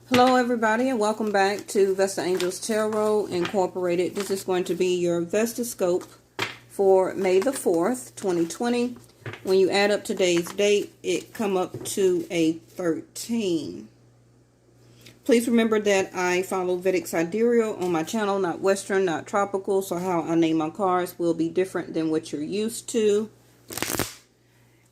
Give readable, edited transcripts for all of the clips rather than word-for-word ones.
Hello everybody and welcome back to Vesta Angels Tarot Incorporated. This is going to be your Vestascope for May the 4th, 2020. When you add up today's date, it come up to a 13. Please remember that I follow Vedic Sidereal on my channel, not Western, not tropical, so how I name my cards will be different than what you're used to.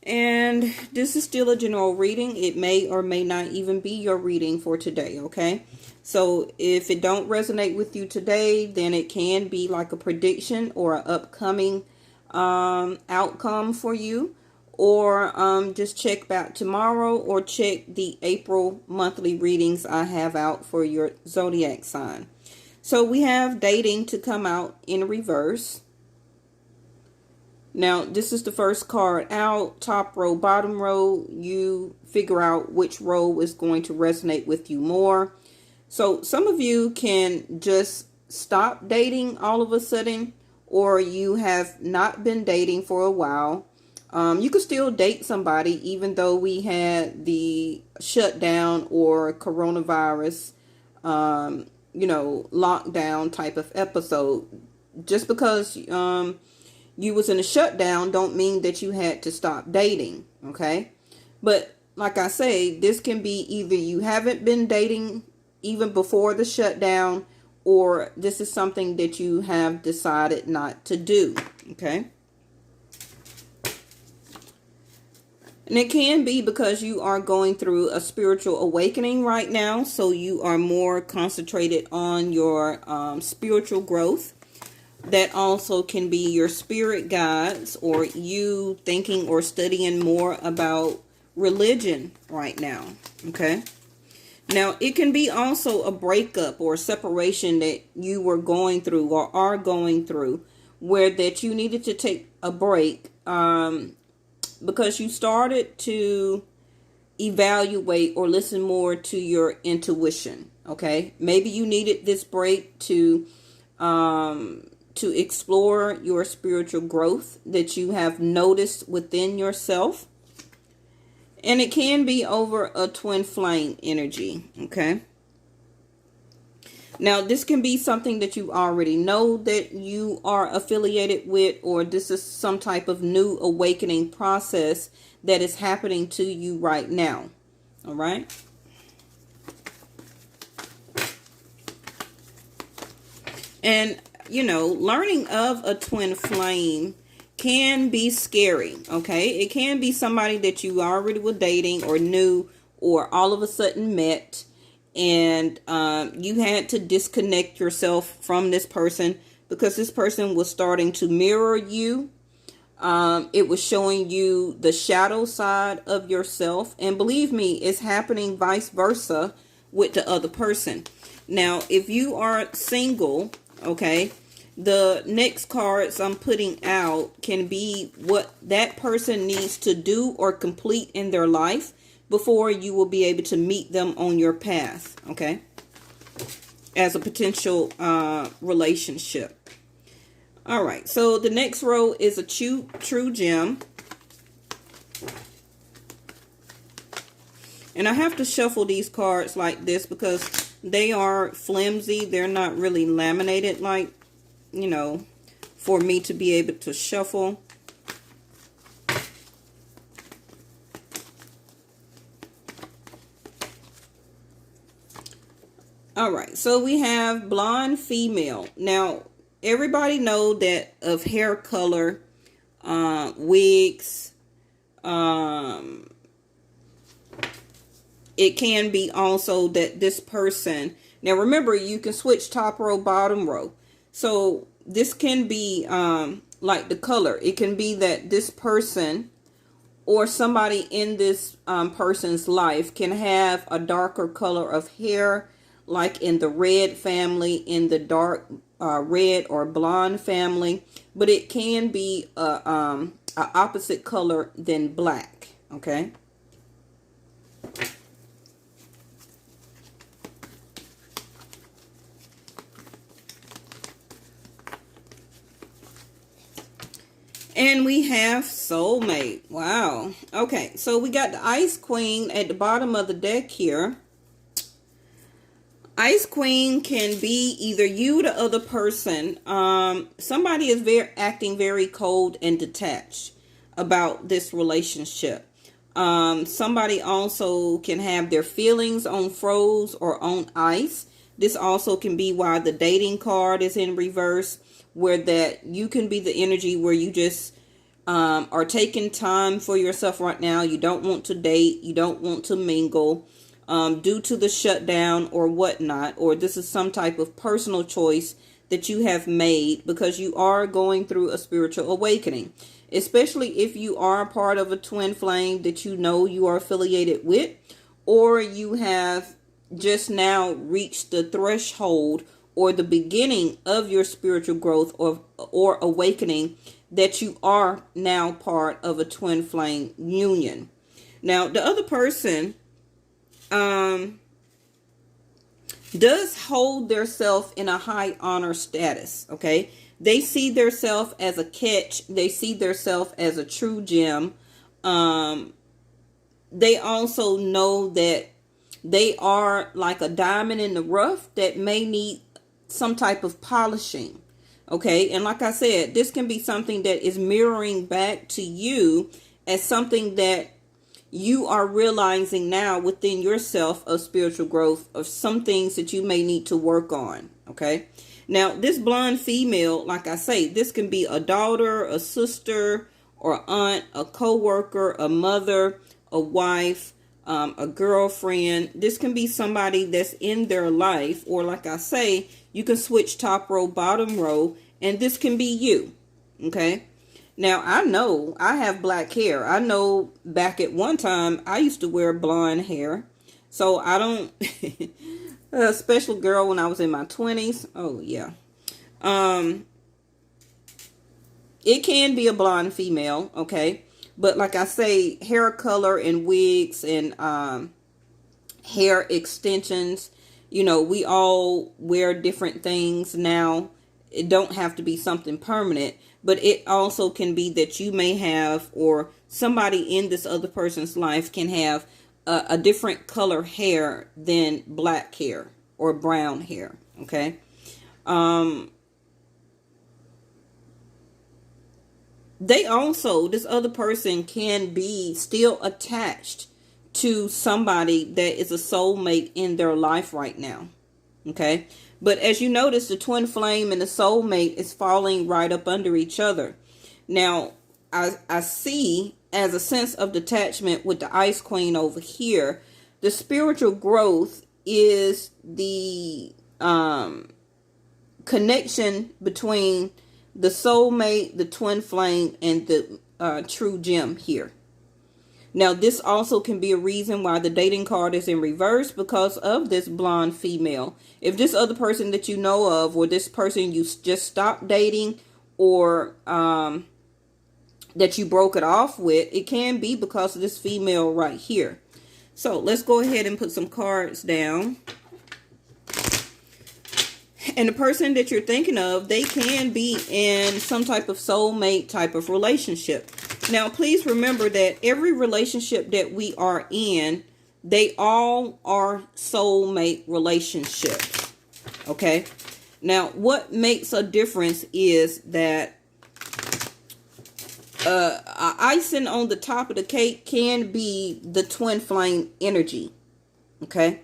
And this is still a general reading. It may or may not even be your reading for today, okay? So if it don't resonate with you today, then it can be like a prediction or an upcoming outcome for you. Or just check back tomorrow or check the April monthly readings I have out for your zodiac sign. So we have dating to come out in reverse. Now, this is the first card out, top row, bottom row. You figure out which row is going to resonate with you more. So some of you can just stop dating all of a sudden, or you have not been dating for a while. You could still date somebody even though we had the shutdown or coronavirus, lockdown type of episode. Just because you was in a shutdown don't mean that you had to stop dating, okay? But like I say, this can be either you haven't been dating even before the shutdown, or this is something that you have decided not to do, okay? And it can be because you are going through a spiritual awakening right now, so you are more concentrated on your spiritual growth. That also can be your spirit guides or you thinking or studying more about religion right now, okay? Now, it can be also a breakup or separation that you were going through or are going through, where that you needed to take a break because you started to evaluate or listen more to your intuition, okay? Maybe you needed this break to explore your spiritual growth that you have noticed within yourself. And it can be over a twin flame energy, okay? Now, this can be something that you already know that you are affiliated with, or this is some type of new awakening process that is happening to you right now, all right? And learning of a twin flame can be scary, okay? It can be somebody that you already were dating or knew or all of a sudden met, and you had to disconnect yourself from this person because this person was starting to mirror you. It was showing you the shadow side of yourself, and believe me, it's happening vice versa with the other person. Now, if you are single, okay, the next cards I'm putting out can be what that person needs to do or complete in their life before you will be able to meet them on your path, okay, as a potential relationship. All right, so the next row is a true gem. And I have to shuffle these cards like this because they are flimsy. They're not really laminated like, for me to be able to shuffle. All right, so we have blonde female. Now, everybody know that of hair color, wigs, it can be also that this person, now remember, you can switch top row, bottom row. So this can be like the color. It can be that this person or somebody in this person's life can have a darker color of hair, like in the red family, in the dark red or blonde family. But it can be a opposite color than black, okay? And we have soulmate. Wow. Okay, so we got the Ice Queen at the bottom of the deck here. Ice Queen can be either you, the other person. Somebody is acting very cold and detached about this relationship. Somebody also can have their feelings on froze or on ice. This also can be why the dating card is in reverse, where that you can be the energy where you just are taking time for yourself right now. You don't want to date. You don't want to mingle due to the shutdown or whatnot. Or this is some type of personal choice that you have made because you are going through a spiritual awakening. Especially if you are part of a twin flame that you know you are affiliated with, or you have just now reached the threshold or the beginning of your spiritual growth or awakening, that you are now part of a twin flame union. Now, the other person does hold their self in a high honor status, okay? They see their self as a catch. They see their self as a true gem. They also know that they are like a diamond in the rough that may need some type of polishing. Okay. And like I said, this can be something that is mirroring back to you as something that you are realizing now within yourself of spiritual growth, of some things that you may need to work on. Okay. Now, this blonde female, like I say, this can be a daughter, a sister, or aunt, a co-worker, a mother, a wife, a girlfriend. This can be somebody that's in their life, or like I say, you can switch top row, bottom row, and this can be you. Okay. Now, I know I have black hair. I know back at one time I used to wear blonde hair. So I don't... a special girl when I was in my 20s. Oh, yeah. It can be a blonde female, okay? But like I say, hair color and wigs and hair extensions, you know, we all wear different things now. It don't have to be something permanent, but it also can be that you may have, or somebody in this other person's life can have a different color hair than black hair or brown hair. Okay. They also, this other person can be still attached to somebody that is a soulmate in their life right now. Okay. But as you notice, the twin flame and the soulmate is falling right up under each other. Now, I see as a sense of detachment with the Ice Queen over here, the spiritual growth is the connection between the soulmate, the twin flame, and the true gem here. Now, this also can be a reason why the dating card is in reverse, because of this blonde female. If this other person that you know of, or this person you just stopped dating, or that you broke it off with, it can be because of this female right here. So let's go ahead and put some cards down. And the person that you're thinking of, they can be in some type of soulmate type of relationship. Now, please remember that every relationship that we are in, they all are soulmate relationships. Okay. Now, what makes a difference is that icing on the top of the cake can be the twin flame energy. Okay.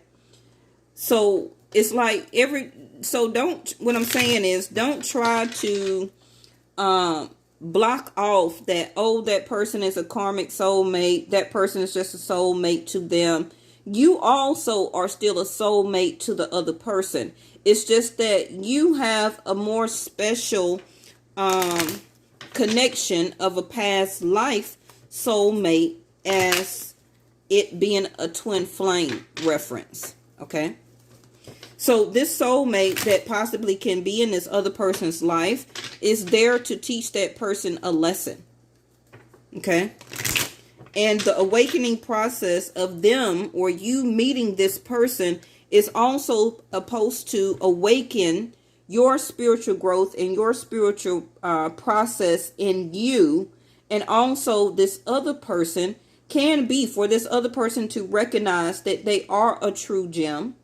So it's like what I'm saying is, don't try to block off that, oh, that person is a karmic soulmate, that person is just a soulmate to them. You also are still a soulmate to the other person. It's just that you have a more special connection of a past life soulmate, as it being a twin flame reference. Okay. So this soulmate that possibly can be in this other person's life is there to teach that person a lesson. Okay. And the awakening process of them, or you meeting this person, is also supposed to awaken your spiritual growth and your spiritual process in you. And also this other person can be for this other person to recognize that they are a true gem.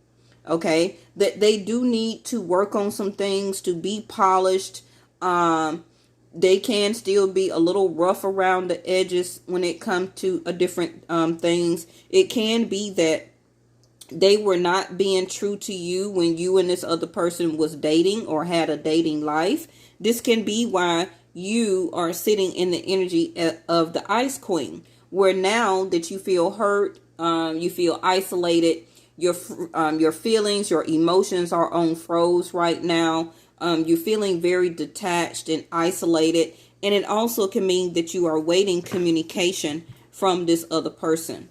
Okay, that they do need to work on some things to be polished. They can still be a little rough around the edges when it comes to a different things. It can be that they were not being true to you when you and this other person was dating or had a dating life. This can be why you are sitting in the energy of the Ice Queen, where now that you feel hurt, you feel isolated, your feelings, your emotions are on froze right now. You're feeling very detached and isolated. And it also can mean that you are waiting communication from this other person.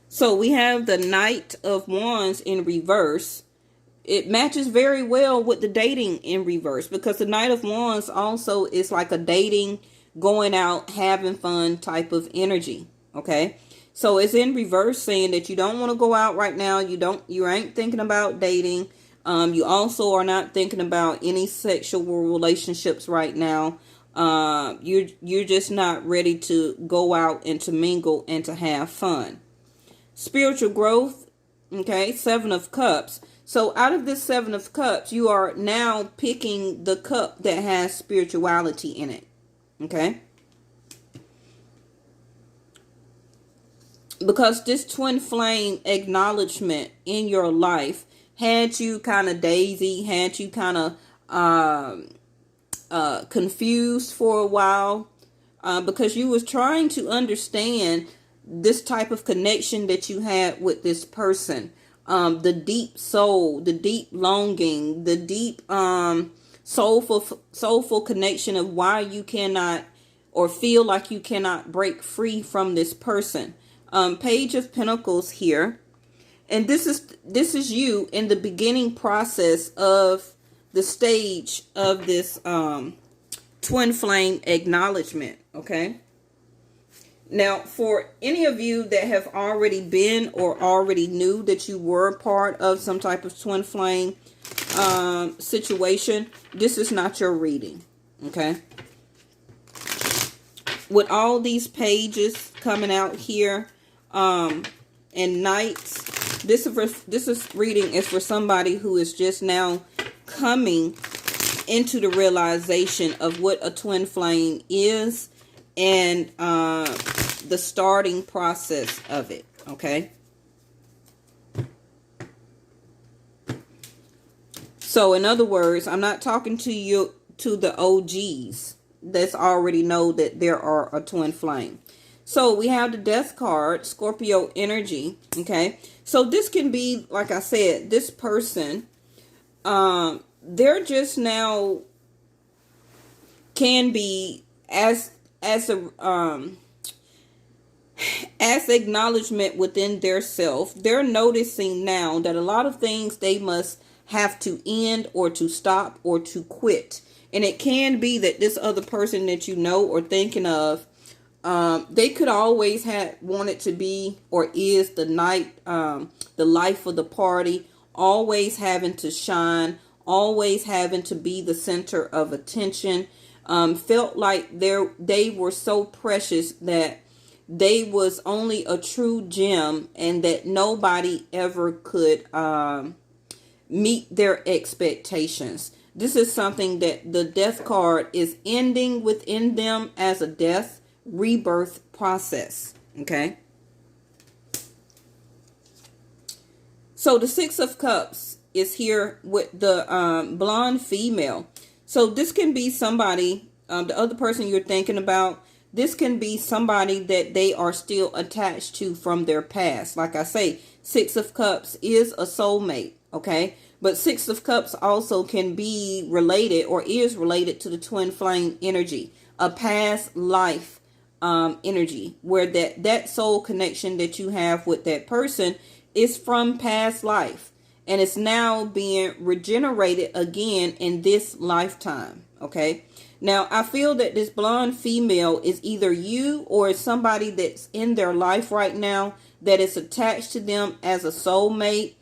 So we have the Knight of Wands in reverse. It matches very well with the dating in reverse, because the Knight of Wands also is like a dating, going out, having fun type of energy. Okay. So it's in reverse, saying that you don't want to go out right now. You ain't thinking about dating. You also are not thinking about any sexual relationships right now. You're just not ready to go out and to mingle and to have fun. Spiritual growth. Okay. 7 of Cups. So out of this 7 of Cups, you are now picking the cup that has spirituality in it. Okay. Because this twin flame acknowledgement in your life had you kind of daisy, had you kind of confused for a while, because you was trying to understand this type of connection that you had with this person. The deep soul, the deep longing, the deep soulful connection of why you cannot, or feel like you cannot break free from this person. Page of Pentacles here. And this is you in the beginning process of the stage of this twin flame acknowledgement. Okay. Now, for any of you that have already been or already knew that you were part of some type of twin flame situation, this is not your reading. Okay. With all these pages coming out here, and knights, this reading is for somebody who is just now coming into the realization of what a twin flame is, and the starting process of it. Okay. So in other words, I'm not talking to you, to the OGs that's already know that there are a twin flame. So we have the Death card, Scorpio energy. Okay. So this can be, like I said, this person, they're just now can be as acknowledgement within their self. They're noticing now that a lot of things they must have to end, or to stop, or to quit. And it can be that this other person that you know or thinking of, they could always have wanted to be, or is the night, the life of the party, always having to shine, always having to be the center of attention. Felt like they were so precious that they was only a true gem, and that nobody ever could meet their expectations. This is something that the Death card is ending within them as a death rebirth process. Okay. So the 6 of Cups is here with the blonde female. So this can be somebody, the other person you're thinking about, this can be somebody that they are still attached to from their past. Like I say, 6 of Cups is a soulmate. Okay. But 6 of Cups also can be related, or is related, to the twin flame energy, a past life energy, where that soul connection that you have with that person is from past life, and it's now being regenerated again in this lifetime. Okay. Now, I feel that this blonde female is either you, or is somebody that's in their life right now that is attached to them as a soulmate.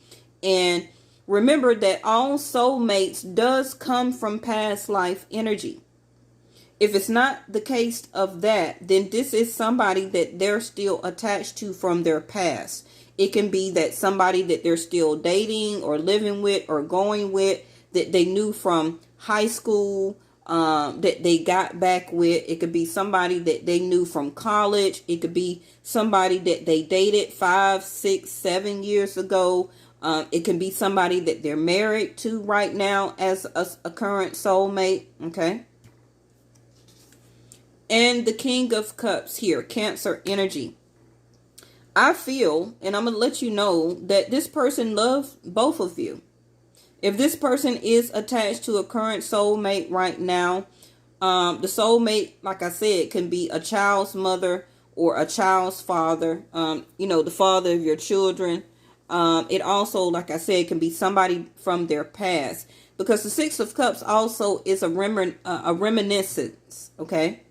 And remember that all soulmates does come from past life energy. If it's not the case of that, then this is somebody that they're still attached to from their past. It can be that somebody that they're still dating or living with or going with that they knew from high school, that they got back with. It could be somebody that they knew from college. It could be somebody that they dated 5, 6, 7 years ago. It can be somebody that they're married to right now as a current soulmate. Okay. And the King of Cups here, Cancer energy. I feel, and I'm going to let you know, that this person loves both of you. If this person is attached to a current soulmate right now, the soulmate, like I said, can be a child's mother or a child's father, the father of your children. It also, like I said, can be somebody from their past. Because the Six of Cups also is a reminiscence, okay?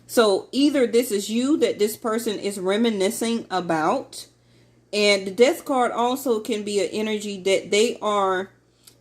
So either this is you that this person is reminiscing about. And the Death card also can be an energy that they are,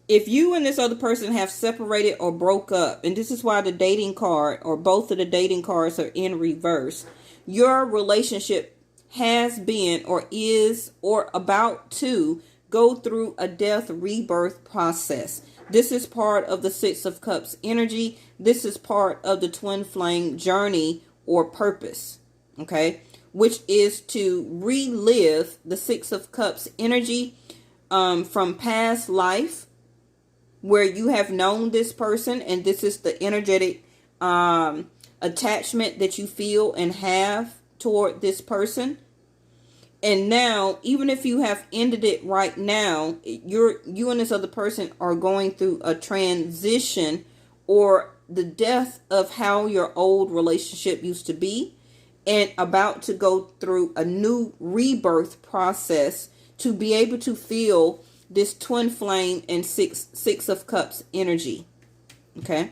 if you and this other person have separated or broke up, and this is why the dating card or both of the dating cards are in reverse, your relationship has been or is or about to go through a death rebirth process. This is part of the Six of Cups energy. This is part of the twin flame journey or purpose, okay? Which is to relive the Six of Cups energy from past life where you have known this person, and this is the energetic attachment that you feel and have toward this person. And now, even if you have ended it right now, you and this other person are going through a transition or the death of how your old relationship used to be, and about to go through a new rebirth process to be able to feel this twin flame and six of cups energy. Okay.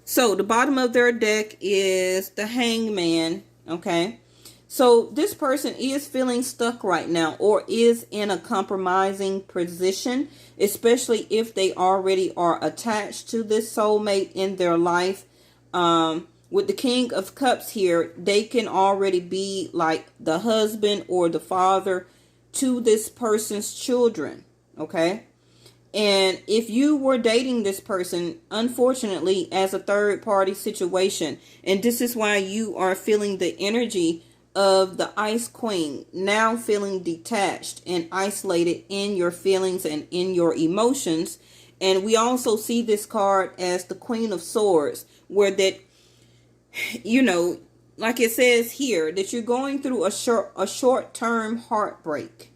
So the bottom of their deck is the Hangman. Okay. So this person is feeling stuck right now or is in a compromising position, especially if they already are attached to this soulmate in their life. With the King of Cups here, they can already be like the husband or the father to this person's children. Okay. And if you were dating this person, unfortunately, as a third party situation, and this is why you are feeling the energy of the Ice Queen, now feeling detached and isolated in your feelings and in your emotions. And we also see this card as the Queen of Swords, where that, like it says here, that you're going through a short-term heartbreak.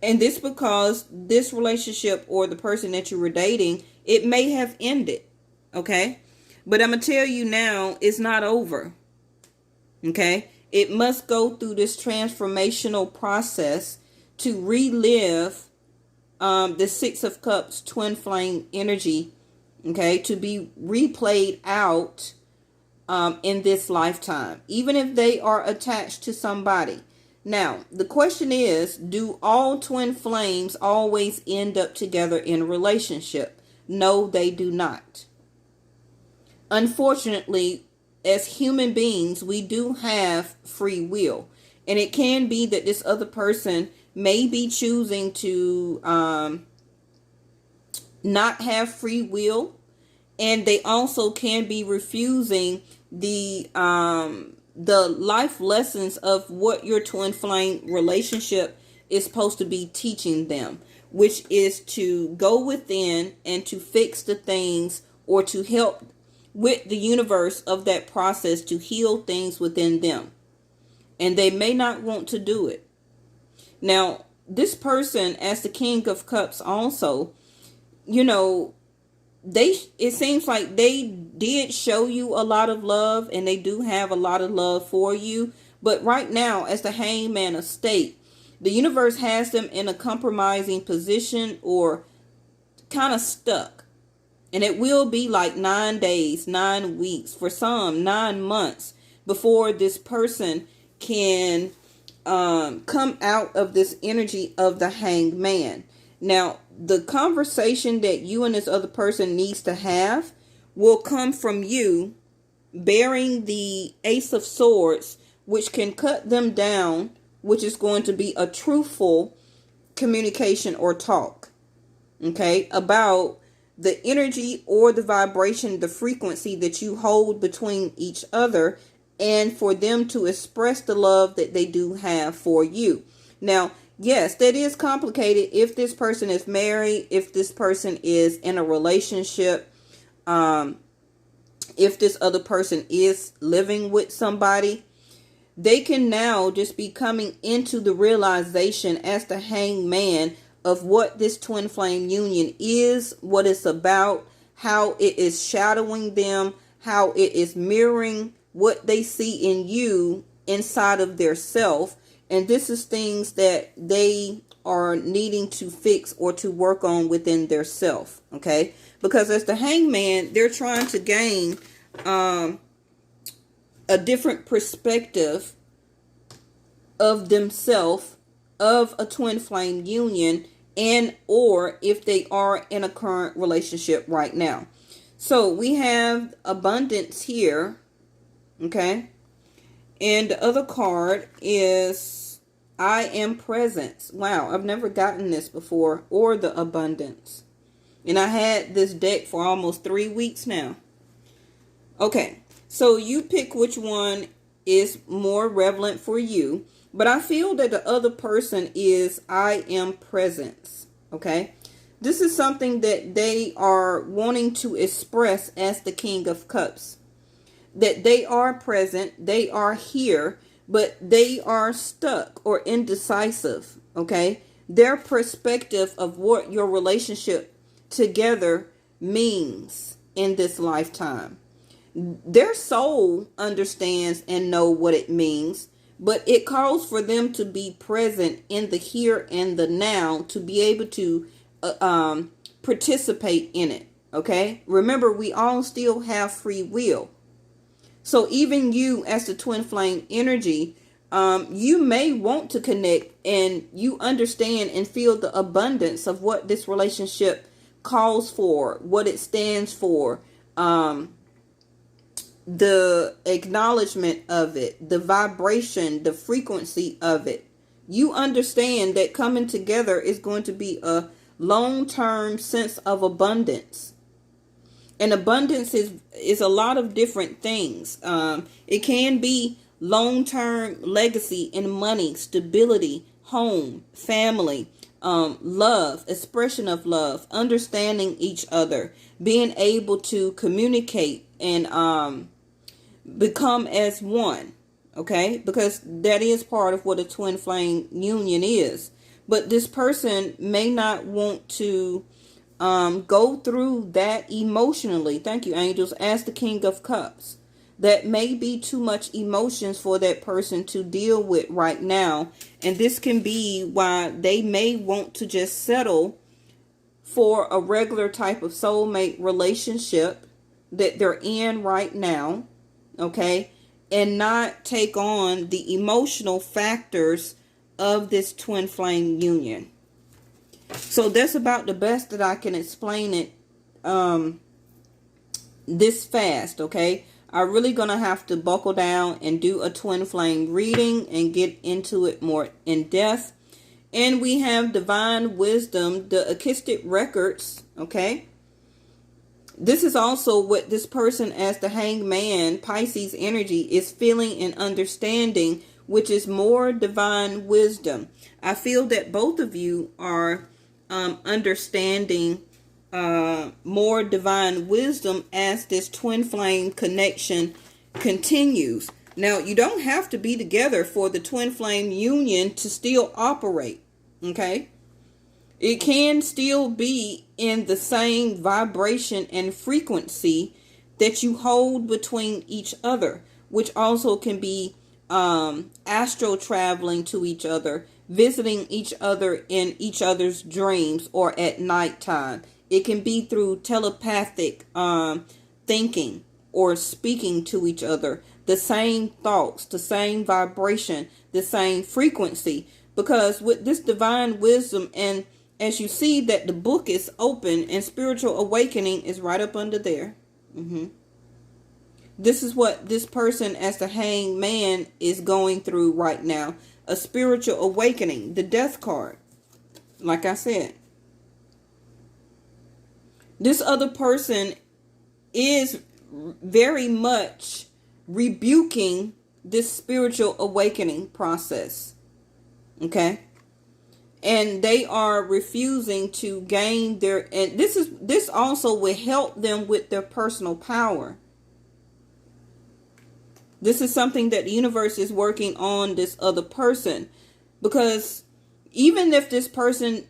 And this because this relationship or the person that you were dating, it may have ended. Okay. But I'm going to tell you now, it's not over. Okay. It must go through this transformational process to relive the Six of Cups twin flame energy, okay, to be replayed out in this lifetime, even if they are attached to somebody. Now, the question is, do all twin flames always end up together in a relationship? No, they do not. Unfortunately, as human beings, we do have free will. And it can be that this other person may be choosing to not have free will. And they also can be refusing the life lessons of what your twin flame relationship is supposed to be teaching them, which is to go within and to fix the things or to help with the universe of that process to heal things within them. And they may not want to do it. Now, this person, as the King of Cups also, it seems like they did show you a lot of love, and they do have a lot of love for you. But right now, as the Hangman of State, the universe has them in a compromising position or kind of stuck. And it will be like 9 days, 9 weeks, for some 9 months before this person can come out of this energy of the Hangman. Now, the conversation that you and this other person needs to have will come from you bearing the Ace of Swords, which can cut them down, which is going to be a truthful communication or talk, okay, about the energy or the vibration, the frequency that you hold between each other, and for them to express the love that they do have for you. Now, yes, that is complicated if this person is married, if this person is in a relationship, if this other person is living with somebody. They can now just be coming into the realization as the hangman of what this twin flame union is, what it's about, how it is shadowing them, how it is mirroring what they see in you inside of their self. And this is things that they are needing to fix or to work on within their self. Okay. Because as the hangman, they're trying to gain a different perspective of themselves, of a twin flame union, and or if they are in a current relationship right now. So we have abundance here, okay? And the other card is I am presence. Wow, I've never gotten this before, or the abundance. And I had this deck for almost 3 weeks now. Okay, so you pick which one is more relevant for you. But I feel that the other person is I am presence. Okay, this is something that they are wanting to express as the King of Cups. That they are present, they are here, but they are stuck or indecisive. Okay, their perspective of what your relationship together means in this lifetime. Their soul understands and know what it means, but it calls for them to be present in the here and the now to be able to participate in it. Okay, remember, we all still have free will. So even you as the twin flame energy, you may want to connect, and you understand and feel the abundance of what this relationship calls for, what it stands for, the acknowledgement of it, the vibration, the frequency of it. You understand that coming together is going to be a long-term sense of abundance. And abundance is a lot of different things. It can be long-term legacy in money, stability, home, family, love, expression of love, understanding each other, being able to communicate and become as one. Okay, because that is part of what a twin flame union is. But this person may not want to go through that emotionally. Thank you, angels. As the King of Cups, that may be too much emotions for that person to deal with right now. And this can be why they may want to just settle for a regular type of soulmate relationship that they're in right now. Okay, and not take on the emotional factors of this twin flame union. So that's about the best that I can explain it this fast. Okay, I'm really gonna have to buckle down and do a twin flame reading and get into it more in depth. And we have divine wisdom, the Akashic records. Okay, this is also what this person as the hangman, Pisces energy, is feeling and understanding, which is more divine wisdom. I feel that both of you are understanding more divine wisdom as this twin flame connection continues. Now, you don't have to be together for the twin flame union to still operate. Okay? It can still be in the same vibration and frequency that you hold between each other, which also can be astral traveling to each other, visiting each other in each other's dreams or at nighttime. It can be through telepathic thinking or speaking to each other, the same thoughts, the same vibration, the same frequency. Because with this divine wisdom, and as you see that the book is open and spiritual awakening is right up under there. Mm-hmm. This is what this person as the hanged man is going through right now. A spiritual awakening. The death card. Like I said. This other person is very much rebuking this spiritual awakening process. Okay? And they are refusing to gain their, and this also will help them with their personal power. This is something that the universe is working on this other person, because even if this person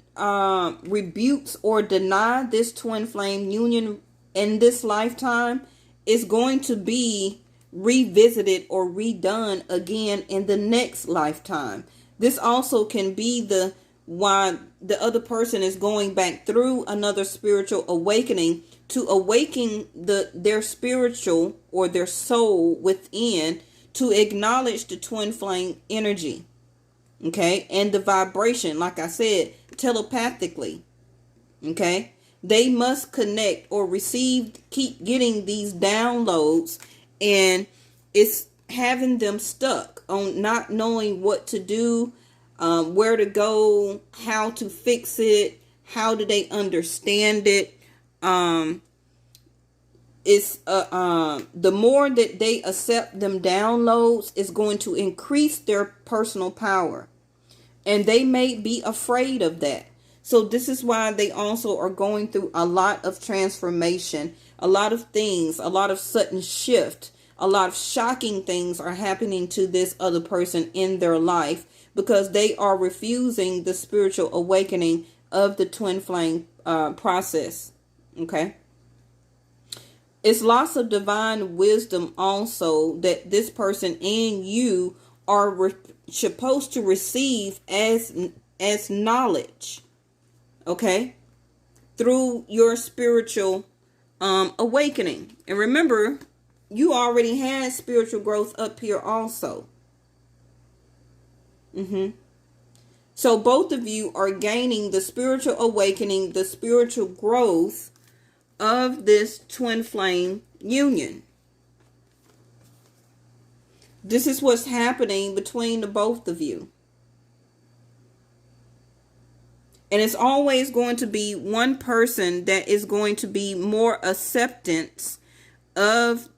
rebukes or deny this twin flame union in this lifetime, it's going to be revisited or redone again in the next lifetime. This also can be the why the other person is going back through another spiritual awakening to awaken their spiritual or their soul within to acknowledge the twin flame energy. Okay, and the vibration, like I said, telepathically. Okay, they must connect or receive, keep getting these downloads, and it's having them stuck on not knowing what to do, where to go, how to fix it, how do they understand it. It's the more that they accept them downloads is going to increase their personal power, and they may be afraid of that. So this is why they also are going through a lot of transformation, a lot of things, a lot of sudden shift, a lot of shocking things are happening to this other person in their life, because they are refusing the spiritual awakening of the twin flame process. Okay. It's lots of divine wisdom also that this person and you are supposed to receive as knowledge. Okay. Through your spiritual awakening. And remember, you already had spiritual growth up here also. So both of you are gaining the spiritual awakening, the spiritual growth of this twin flame union. This is what's happening between the both of you. And it's always going to be one person that is going to be more acceptance of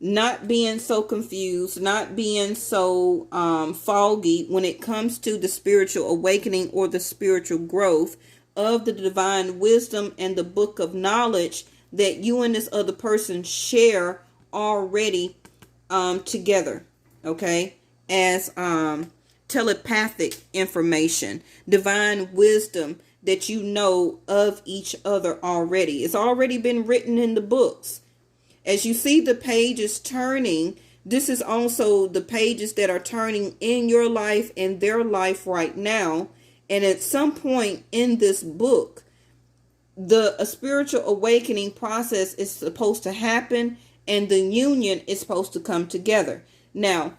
not being so confused, not being so foggy when it comes to the spiritual awakening or the spiritual growth of the divine wisdom and the book of knowledge that you and this other person share already together. Okay, as telepathic information, divine wisdom that you know of each other already. It's already been written in the books. As you see the pages turning, this is also the pages that are turning in your life and their life right now. And at some point in this book, a spiritual awakening process is supposed to happen, and the union is supposed to come together. Now,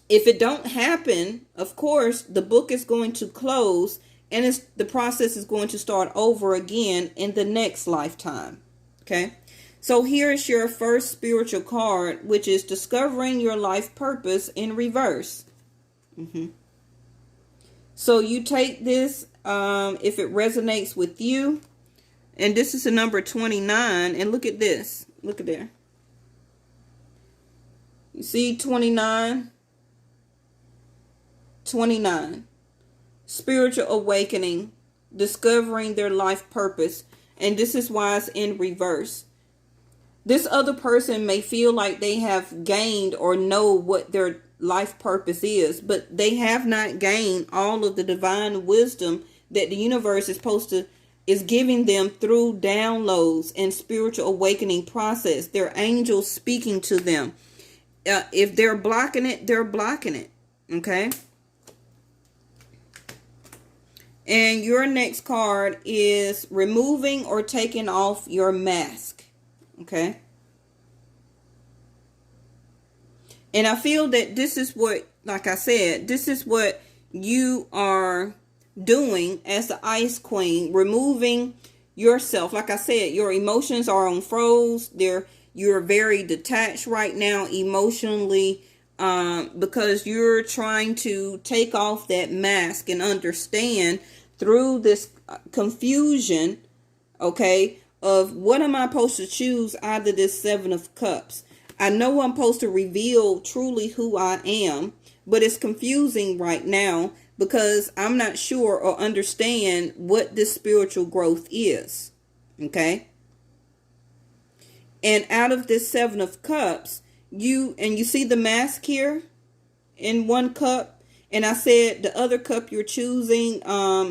if it don't happen, of course, the book is going to close, and the process is going to start over again in the next lifetime. Okay. So here is your first spiritual card, which is discovering your life purpose in reverse. So you take this if it resonates with you. And this is the number 29. And look at this. Look at there. You see 29? 29. Spiritual awakening. Discovering their life purpose. And this is why it's in reverse. This other person may feel like they have gained or know what their life purpose is, but they have not gained all of the divine wisdom that the universe is giving them through downloads and spiritual awakening process. Their angels speaking to them. If they're blocking it, they're blocking it. Okay. And your next card is removing or taking off your mask. Okay. And I feel that this is what, like I said, this is what you are doing as the Ice Queen, removing yourself. Like I said, your emotions are on froze. You're very detached right now emotionally, because you're trying to take off that mask and understand through this confusion, okay, of what am I supposed to choose out of this Seven of Cups. I know I'm supposed to reveal truly who I am, but it's confusing right now because I'm not sure or understand what this spiritual growth is. Okay? And out of this Seven of Cups, you see the mask here in one cup. And I said the other cup you're choosing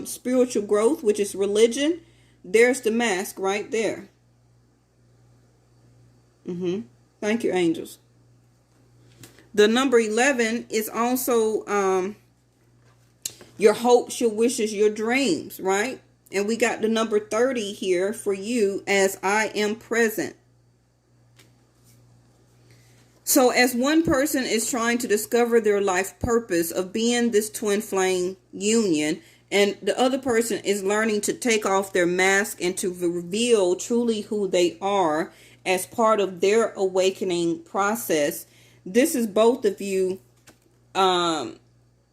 spiritual growth, which is religion. There's the mask right there. Thank you, angels. The number 11 is also your hopes, your wishes, your dreams, right? And we got the number 30 here for you as I am present. So as one person is trying to discover their life purpose of being this twin flame union, and the other person is learning to take off their mask and to reveal truly who they are as part of their awakening process, this is both of you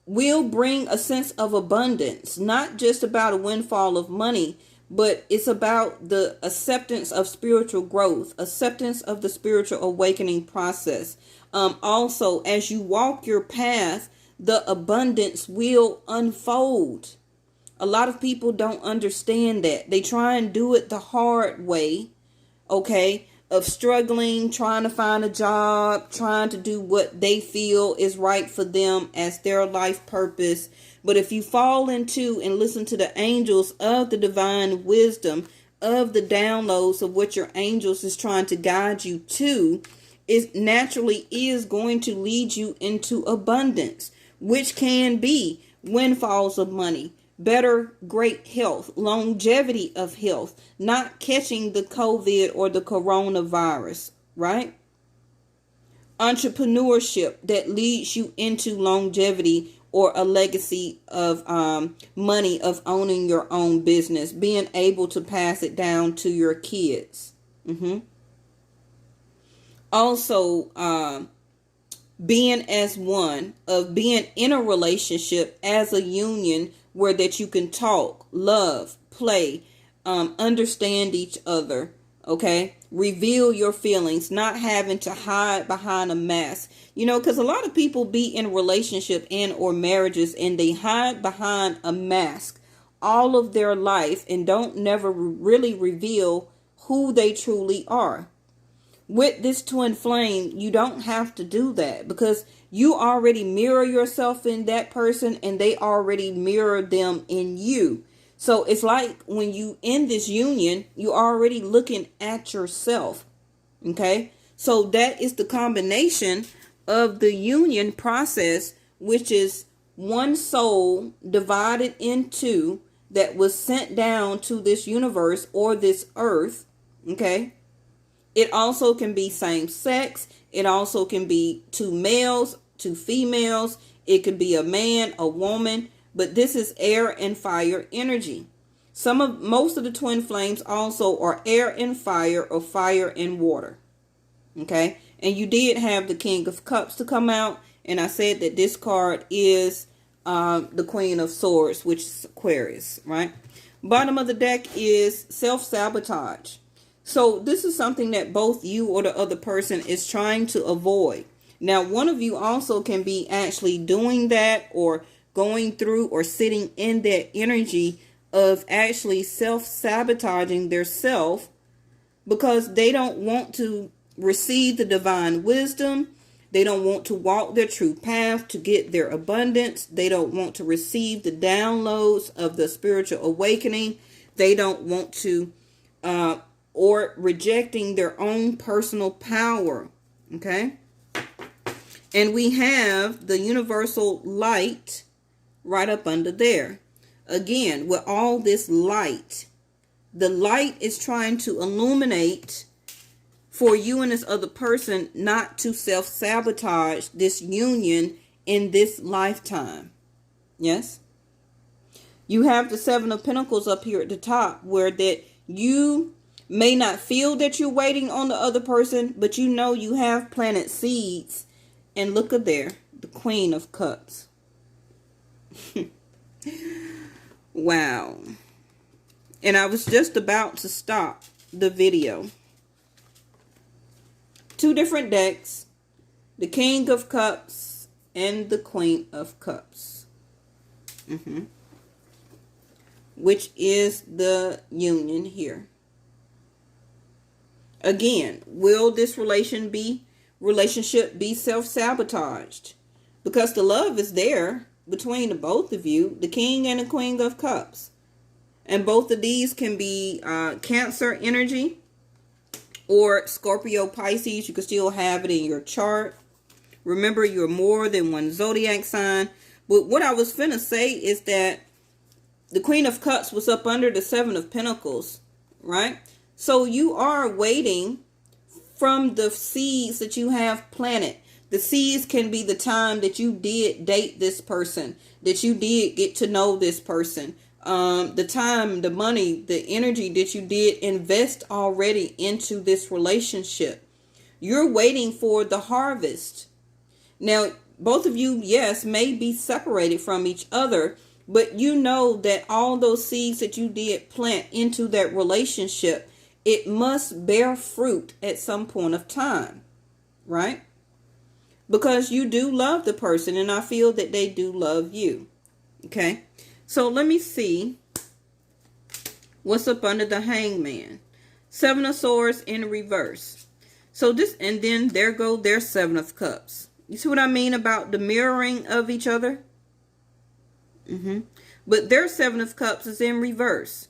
will bring a sense of abundance, not just about a windfall of money, but it's about the acceptance of spiritual growth, acceptance of the spiritual awakening process. Also, as you walk your path, the abundance will unfold. A lot of people don't understand that. They try and do it the hard way, okay, of struggling, trying to find a job, trying to do what they feel is right for them as their life purpose. But if you fall into and listen to the angels of the divine wisdom, of the downloads of what your angels is trying to guide you to, it naturally is going to lead you into abundance, which can be windfalls of money, better, great health, longevity of health, not catching the COVID or the coronavirus, right? Entrepreneurship that leads you into longevity or a legacy of money, of owning your own business, being able to pass it down to your kids. Also, being as one, of being in a relationship as a union where that you can talk, love, play, understand each other, okay? Reveal your feelings, not having to hide behind a mask. You know, because a lot of people be in relationship and or marriages and they hide behind a mask all of their life and don't never really reveal who they truly are. With this twin flame, you don't have to do that because you already mirror yourself in that person and they already mirror them in you. So it's like when you in this union, you already looking at yourself. Okay. So that is the combination of the union process, which is one soul divided in two that was sent down to this universe or this earth. Okay. It also can be same sex. It also can be two males, two females. It could be a man, a woman. But this is air and fire energy. Most of the twin flames also are air and fire or fire and water. Okay. And you did have the King of Cups to come out. And I said that this card is the Queen of Swords, which is Aquarius, right? Bottom of the deck is self-sabotage. So this is something that both you or the other person is trying to avoid. Now, one of you also can be actually doing that or going through or sitting in that energy of actually self-sabotaging their self because they don't want to receive the divine wisdom. They don't want to walk their true path to get their abundance. They don't want to receive the downloads of the spiritual awakening. They don't want to or rejecting their own personal power. Okay. And we have the universal light right up under there. Again, with all this light, the light is trying to illuminate for you and this other person not to self-sabotage this union in this lifetime. Yes. You have the Seven of Pentacles up here at the top where that You may not feel that you're waiting on the other person, but you know you have planted seeds. And look at there, the Queen of Cups. Wow. And I was just about to stop the video. Two different decks. The King of Cups and the Queen of Cups. Which is the union here. Again, will this relationship be self-sabotaged? Because the love is there between the both of you, the King and the Queen of Cups. And both of these can be Cancer energy or Scorpio, Pisces. You can still have it in your chart. Remember, you're more than one zodiac sign. But what I was finna say is that the Queen of Cups was up under the Seven of Pentacles, right? So you are waiting from the seeds that you have planted. The seeds can be the time that you did date this person, that you did get to know this person, the time, the money, the energy that you did invest already into this relationship. You're waiting for the harvest. Now, both of you, yes, may be separated from each other, but you know that all those seeds that you did plant into that relationship, it must bear fruit at some point of time, right? Because you do love the person, and I feel that they do love you. Okay, so let me see what's up under the Hangman. Seven of Swords in reverse. So this, and then there go their Seven of Cups. You see what I mean about the mirroring of each other? But their Seven of Cups is in reverse.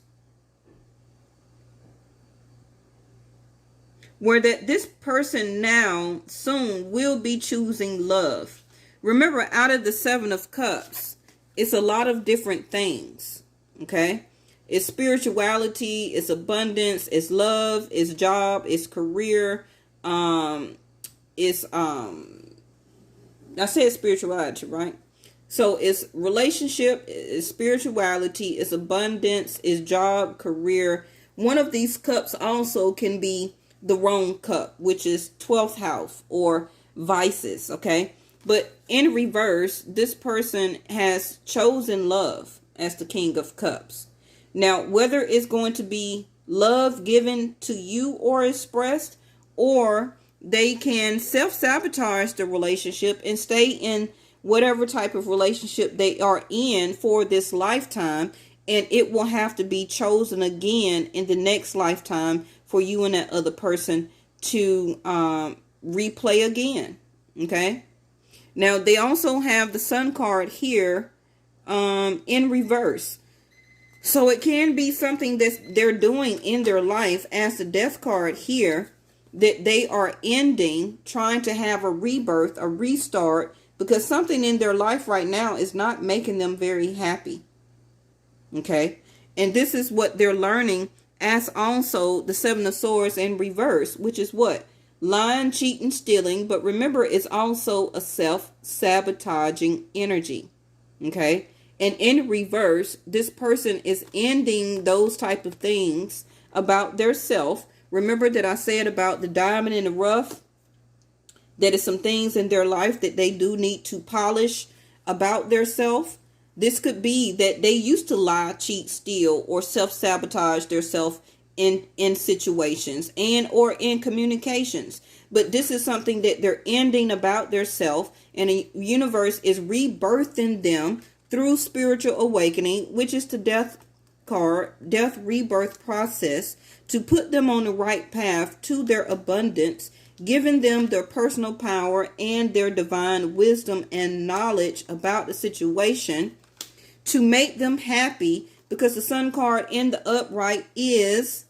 Where that this person now soon will be choosing love. Remember, out of the Seven of Cups, it's a lot of different things. Okay? It's spirituality, it's abundance, it's love, it's job, it's career, it's I said spirituality, right? So it's relationship, it's spirituality, it's abundance, it's job, career. One of these cups also can be the wrong cup, which is 12th house or vices, okay? But in reverse, this person has chosen love as the King of Cups. Now, whether it's going to be love given to you or expressed, or they can self-sabotage the relationship and stay in whatever type of relationship they are in for this lifetime, and it will have to be chosen again in the next lifetime for you and that other person to replay again. Okay, now they also have the Sun card here in reverse. So it can be something that they're doing in their life, as the Death card here, that they are ending, trying to have a rebirth, a restart, because something in their life right now is not making them very happy. Okay, and this is what they're learning, as also the Seven of Swords in reverse, which is what? Lying, cheating, stealing. But remember, it's also a self-sabotaging energy. Okay, and in reverse, this person is ending those type of things about their self. Remember that I said about the diamond in the rough, that is some things in their life that they do need to polish about their self. This could be that they used to lie, cheat, steal, or self-sabotage their self in situations and or in communications. But this is something that they're ending about their self, and the universe is rebirthing them through spiritual awakening, which is the Death card, death rebirth process, to put them on the right path to their abundance, giving them their personal power and their divine wisdom and knowledge about the situation to make them happy, because the Sun card in the upright is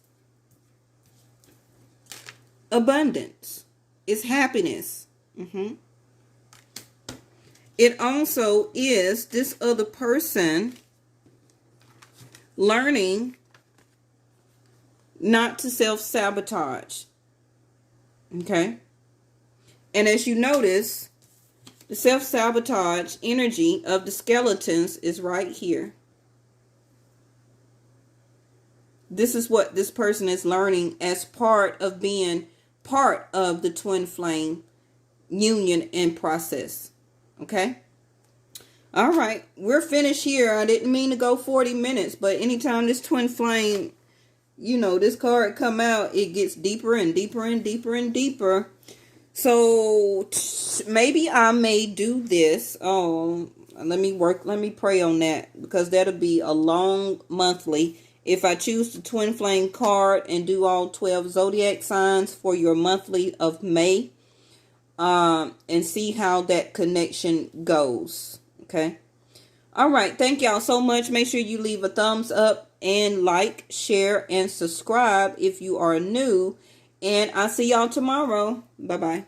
abundance. It's happiness. It also is this other person learning not to self-sabotage. Okay? And as you notice, the self-sabotage energy of the skeletons is right here. This is what this person is learning as part of being part of the twin flame union and process. Okay. All right. We're finished here. I didn't mean to go 40 minutes, but anytime this twin flame, this card come out, it gets deeper and deeper and deeper and deeper. So maybe I may do this. Let me pray on that, because that'll be a long monthly. If I choose the twin flame card and do all 12 zodiac signs for your monthly of May, and see how that connection goes. Okay. All right. Thank y'all so much. Make sure you leave a thumbs up and like, share, and subscribe if you are new. And I'll see y'all tomorrow. Bye-bye.